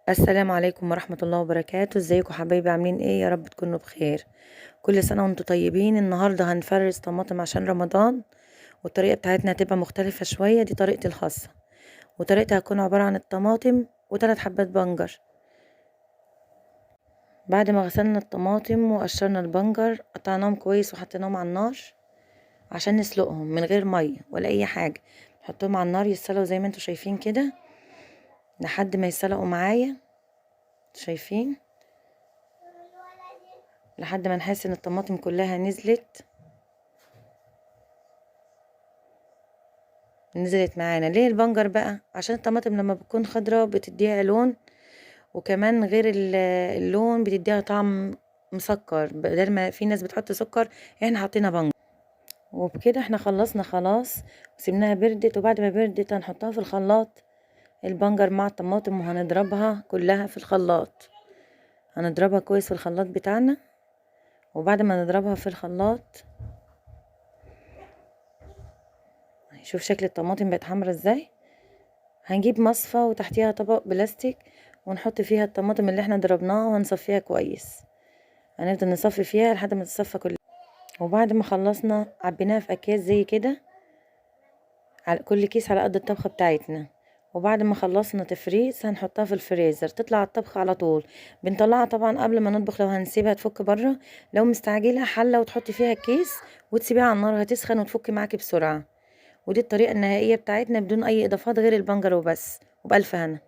السلام عليكم ورحمة الله وبركاته. ازيكم حبايبي؟ عاملين ايه؟ يا رب تكونوا بخير. كل سنة وانتم طيبين. النهاردة هنفرز طماطم عشان رمضان، والطريقة بتاعتنا هتبقى مختلفة شوية. دي طريقتي الخاصة، وطريقتها هتكون عبارة عن الطماطم وثلاث حبات بنجر. بعد ما غسلنا الطماطم وقشرنا البنجر قطعناهم كويس وحطيناهم على النار عشان نسلقهم من غير مية ولا اي حاجة. نحطهم على النار يتسلقوا زي ما انتم شايفين كده لحد ما يتسلقوا معايا. شايفين؟ لحد ما نحس ان الطماطم كلها نزلت معانا. ليه البنجر بقى؟ عشان الطماطم لما بتكون خضرة بتديها لون، وكمان غير اللون بتديها طعم مسكر، بدل ما في ناس بتحط سكر احنا حطينا بنجر. وبكده احنا خلصنا خلاص وسيبناها بردت. وبعد ما بردت هنحطها في الخلاط، البنجر مع الطماطم، وهنضربها كلها في الخلاط. هنضربها كويس في الخلاط بتاعنا. وبعد ما نضربها في الخلاط، شوف شكل الطماطم بقت حمرا ازاي. هنجيب مصفى وتحتيها طبق بلاستيك ونحط فيها الطماطم اللي احنا ضربناها وهنصفيها كويس. هنفضل نصفي فيها لحد ما تتصفى كلها. وبعد ما خلصنا عبيناها في اكياس زي كده، على كل كيس على قد الطبخة بتاعتنا. وبعد ما خلصنا تفريز هنحطها في الفريزر تطلع الطبخة على طول. بنطلعها طبعا قبل ما نطبخ، لو هنسيبها تفك بره. لو مستعجلة حلة وتحطي فيها الكيس وتسيبيها على النار هتسخن وتفك معاكي بسرعة. ودي الطريقة النهائية بتاعتنا بدون اي اضافات غير البنجر وبس، وبألف هنا.